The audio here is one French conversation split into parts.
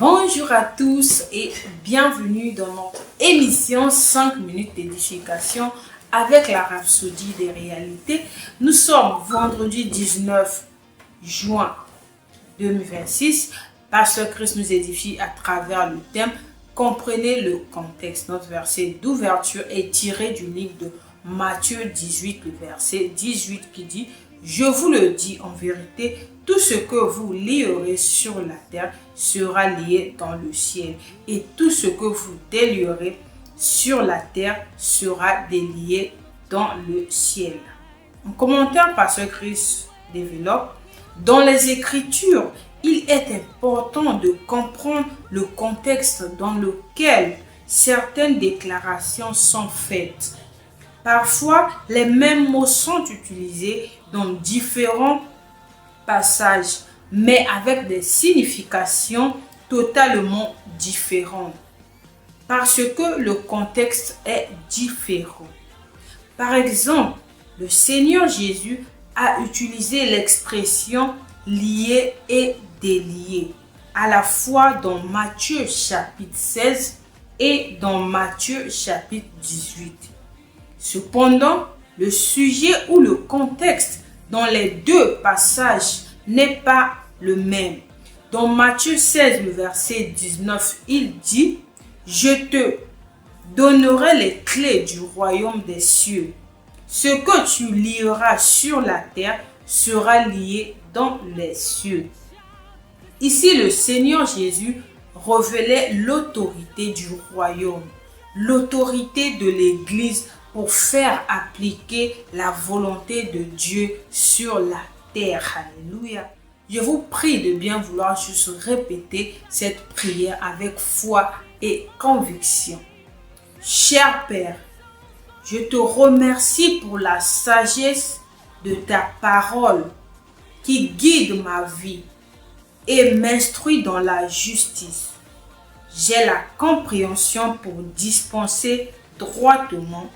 Bonjour à tous et bienvenue dans notre émission 5 minutes d'édification avec la Rhapsodie des réalités. Nous sommes vendredi 19 juin 2026. Pasteur Christ nous édifie à travers le thème Comprenez le contexte. Notre verset d'ouverture est tiré du livre de Matthieu 18, le verset 18 qui dit « Je vous le dis en vérité, tout ce que vous lierez sur la terre sera lié dans le ciel, et tout ce que vous délierez sur la terre sera délié dans le ciel. » En commentaire, Pasteur Christ développe, dans les Écritures, il est important de comprendre le contexte dans lequel certaines déclarations sont faites. Parfois, les mêmes mots sont utilisés dans différents passages, mais avec des significations totalement différentes, parce que le contexte est différent. Par exemple, le Seigneur Jésus a utilisé l'expression « lié » et « délié » à la fois dans Matthieu chapitre 16 et dans Matthieu chapitre 18. Cependant, le sujet ou le contexte dans les deux passages n'est pas le même. Dans Matthieu 16, le verset 19, il dit « Je te donnerai les clés du royaume des cieux. Ce que tu lieras sur la terre sera lié dans les cieux. » Ici, le Seigneur Jésus révélait l'autorité du royaume, l'autorité de l'Église pour faire appliquer la volonté de Dieu sur la terre. Alléluia. Je vous prie de bien vouloir juste répéter cette prière avec foi et conviction. Cher Père, je te remercie pour la sagesse de ta parole qui guide ma vie et m'instruit dans la justice. J'ai la compréhension pour dispenser droitement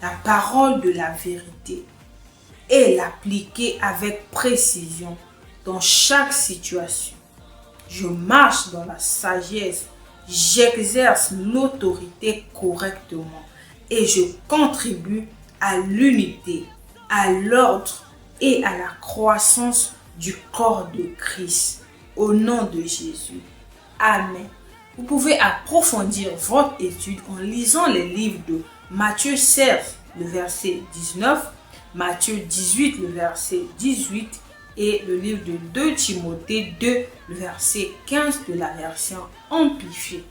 la parole de la vérité et l'appliquer avec précision dans chaque situation. Je marche dans la sagesse, j'exerce l'autorité correctement et je contribue à l'unité, à l'ordre et à la croissance du corps de Christ. Au nom de Jésus. Amen. Vous pouvez approfondir votre étude en lisant les livres de Matthieu 16, le verset 19, Matthieu 18, le verset 18 et le livre de 2 Timothée 2, le verset 15 de la version amplifiée.